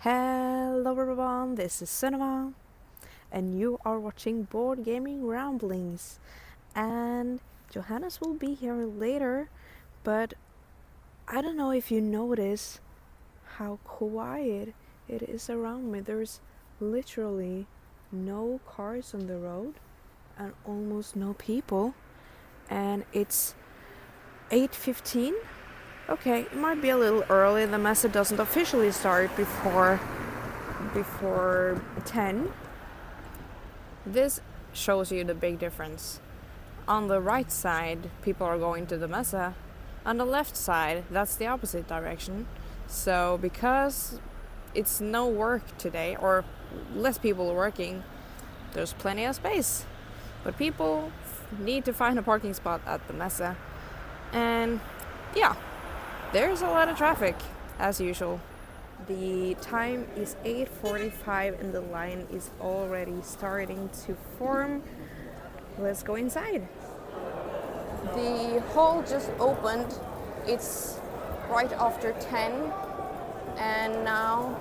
Hello everyone, this is Sunniva, and you are watching Board Gaming Ramblings. And Johannes will be here later, but I don't know if you notice how quiet it is around me. There's literally no cars on the road and almost no people, and it's 8:15. Okay, it might be a little early. The messe doesn't officially start before 10. This shows you the big difference. On the right side, people are going to the messe. On the left side, that's the opposite direction. So because it's no work today, or less people working, there's plenty of space. But people need to find a parking spot at the messe. And yeah, there's a lot of traffic, as usual. The time is 8:45 and the line is already starting to form. Let's go inside. The hall just opened. It's right after 10, and now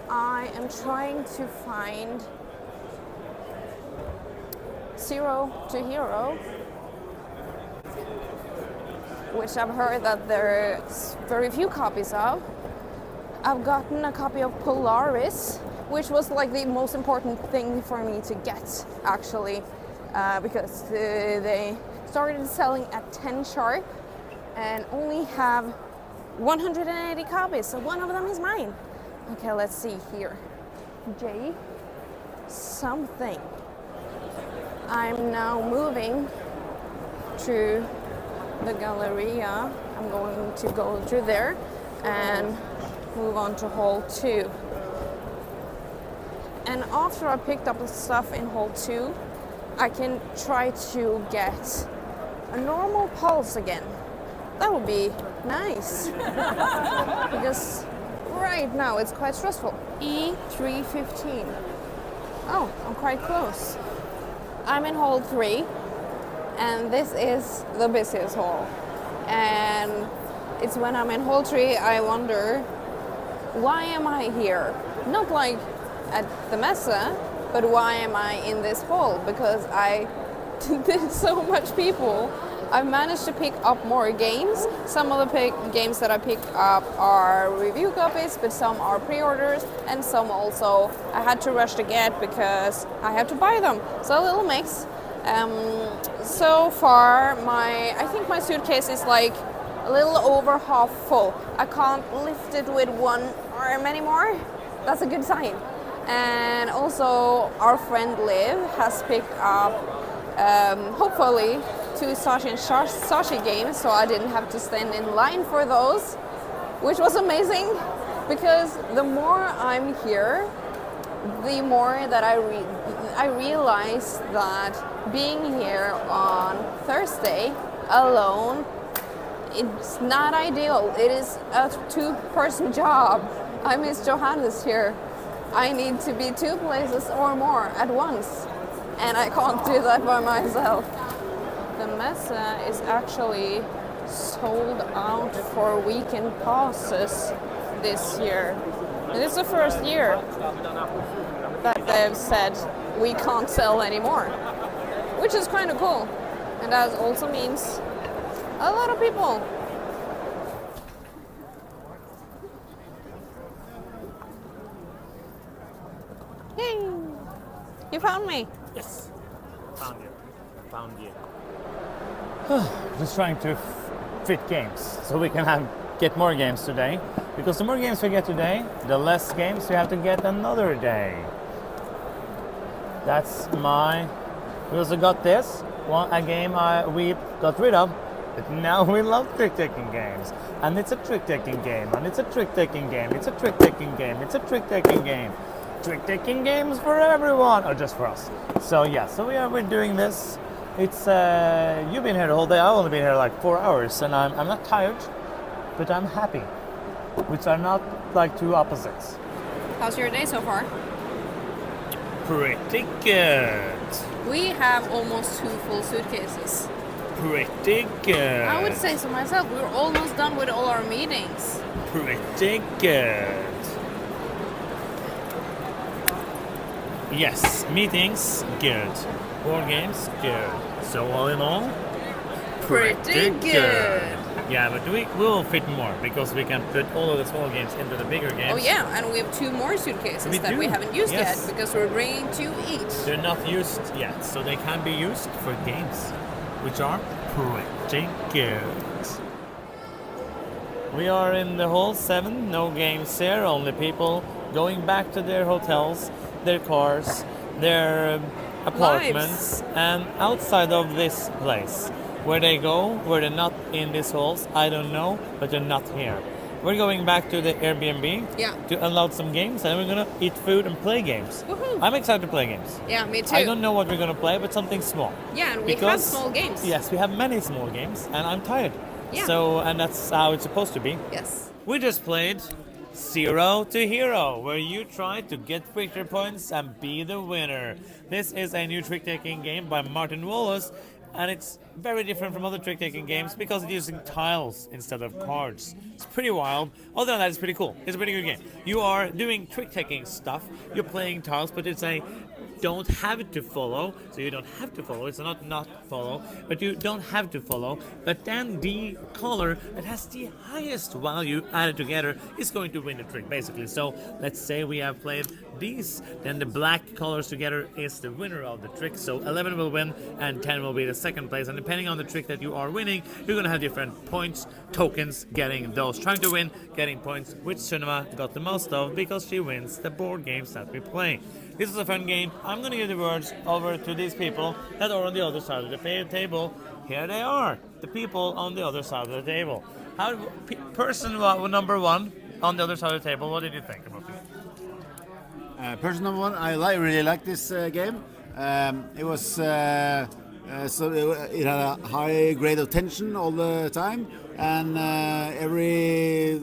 I am trying to find Zero to Hero, which I've heard that there's very few copies of. I've gotten a copy of Polaris, which was like the most important thing for me to get, actually, because they started selling at 10 sharp and only have 180 copies, so one of them is mine. Okay, let's see here. J something. I'm now moving to the Galleria. I'm going to go through there and move on to hall 2. And after I picked up the stuff in hall 2, I can try to get a normal pulse again. That would be nice. Because right now it's quite stressful. E315. Oh, I'm quite close. I'm in hall 3. And this is the busiest hall. And it's when I'm in hall 3 I wonder, why am I here? Not like at the messe, but why am I in this hall? Because there's so much people. I've managed to pick up more games. Some of the games that I pick up are review copies, but some are pre-orders, and some also I had to rush to get because I have to buy them. So a little mix. So far, I think my suitcase is like a little over half full. I can't lift it with one arm anymore. That's a good sign. And also, our friend Liv has picked up, hopefully, 2 Sashi and Sashi games, so I didn't have to stand in line for those, which was amazing, because the more I'm here, the more that I realize that being here on Thursday alone, it's not ideal. It is a 2-person job. I miss Johannes here. I need to be 2 places or more at once, and I can't do that by myself. The messe is actually sold out for weekend passes this year. And it's the first year that they've said we can't sell anymore, which is kind of cool. And that also means a lot of people. Yay! You found me. Yes, found you. Just trying to fit games so we can get more games today. Because the more games we get today, the less games we have to get another day. We also got this a game we got rid of, but now we love trick-taking games. And it's a trick-taking game, and it's a trick-taking game, it's a trick-taking game, it's a trick-taking game. Trick-taking games for everyone, or just for us. So yeah, we're doing this. It's you've been here the whole day. I've only been here like 4 hours, and I'm not tired, but I'm happy, which are not like two opposites. How's your day so far? Pretty good. We have almost 2 full suitcases. Pretty good. I would say so myself. We're almost done with all our meetings. Pretty good. Yes, meetings, good. Board games, good. So all in all, Pretty good. Yeah, but we will fit more because we can put all of the small games into the bigger games. Oh yeah, and we have 2 more suitcases We that do, we haven't used yes. yet because we're bringing 2 each. They're not used yet, so they can be used for games, which are pretty good. We are in the hall 7, no games here, only people going back to their hotels, their cars, their apartments, and outside of this place. Where they go, where they're not in these halls, I don't know, but they're not here. We're going back to the Airbnb to unload some games, and we're gonna eat food and play games. Woohoo. I'm excited to play games. Yeah, me too. I don't know what we're gonna play, but something small. Yeah, and we have small games. Yes, we have many small games, and I'm tired. Yeah. So, and that's how it's supposed to be. Yes. We just played 0 to Hero, where you try to get victory points and be the winner. This is a new trick-taking game by Martin Wallace, and it's very different from other trick-taking games because it's using tiles instead of cards. It's pretty wild. Other than that, it's pretty cool. It's a pretty good game. You are doing trick-taking stuff. You're playing tiles, but it's a don't have to follow, so you don't have to follow. It's not follow, but you don't have to follow. But then the color that has the highest value added together is going to win the trick, basically. So let's say we have played these, then the black colors together is the winner of the trick. So 11 will win and 10 will be the second place. And depending on the trick that you are winning, you're going to have different points, tokens, getting those. Trying to win, getting points, which Sunniva got the most of because she wins the board games that we play. This is a fun game. I'm going to give the words over to these people that are on the other side of the table. Here they are, the people on the other side of the table. Number 1 on the other side of the table, what did you think about it? Person number 1, I really like this game. It was so it had a high grade of tension all the time, and every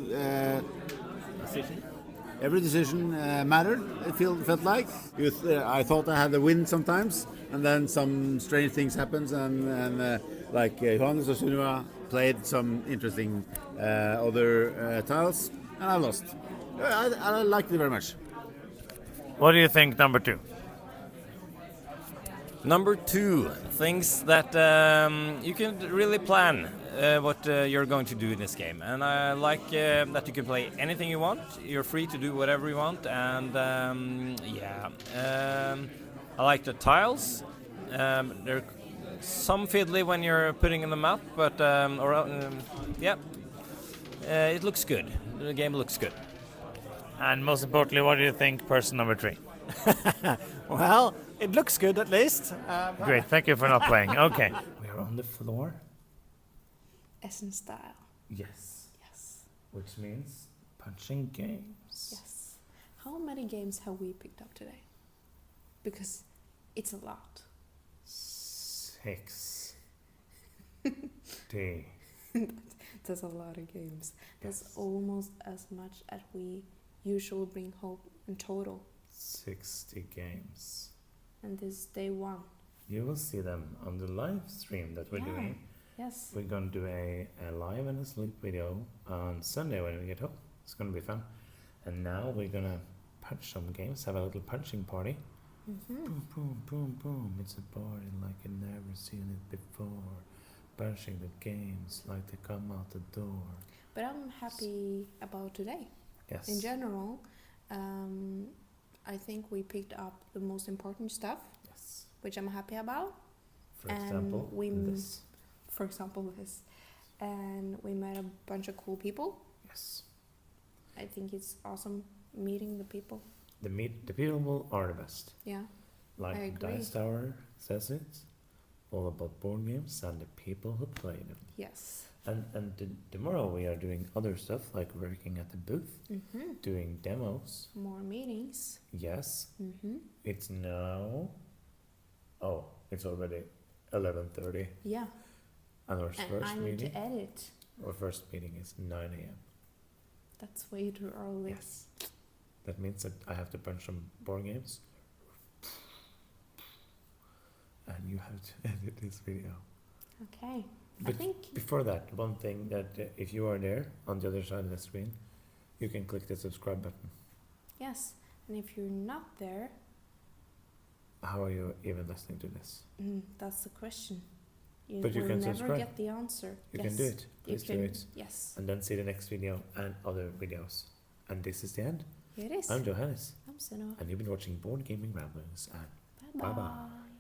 decision mattered. It felt like I thought I had the win sometimes, and then some strange things happened, and like Johannes or Sunniva played some interesting other tiles, and I lost. I liked it very much. What do you think, number 2? Number 2, things that you can really plan what you're going to do in this game. And I like that you can play anything you want. You're free to do whatever you want. And I like the tiles. They're some fiddly when you're putting them up, but it looks good. The game looks good. And most importantly, what do you think, person number 3? Well, it looks good at least. Great, thank you for not playing. Okay. We're on the floor. Essen style. Yes. Yes. Which means punching games. Yes. How many games have we picked up today? Because it's a lot. 6. That's a lot of games. That's almost as much as we usually bring home in total. 60 games. And this is day 1. You will see them on the live stream that we're doing. Yes. We're going to do a live and a sleep video on Sunday when we get home. It's going to be fun. And now we're going to punch some games, have a little punching party. Mm-hmm. Boom, boom, boom, boom. It's a party like you've never seen it before. Punching the games like they come out the door. But I'm happy about today. Yes. In general, I think we picked up the most important stuff, Yes. which I'm happy about. For example, this. For example, this. And we met a bunch of cool people. Yes. I think it's awesome meeting the people. The people are the best. Yeah. I Like agree. Dice Tower says it. All about board games and the people who play them. Yes. And tomorrow we are doing other stuff like working at the booth, Mm-hmm. doing demos. More meetings. Yes. Mm-hmm. It's now. Oh, it's already 11:30. Yeah. And our And first I need meeting. to edit. Our first meeting is 9 a.m. That's way too early. Yes. That means that I have to punch some board games. And you have to edit this video. Okay. I But think. before that, one thing that if you are there on the other side of the screen, you can click the subscribe button. Yes. And if you're not there, How are you even listening to this? That's the question. You But you will can never subscribe. get the answer. You can do it. You Please do can- it. Yes. And then see the next video and other videos. And this is the end. It is. I'm Johannes. I'm Sunniva. And you've been watching Board Gaming Ramblings. And Bye bye-bye. bye.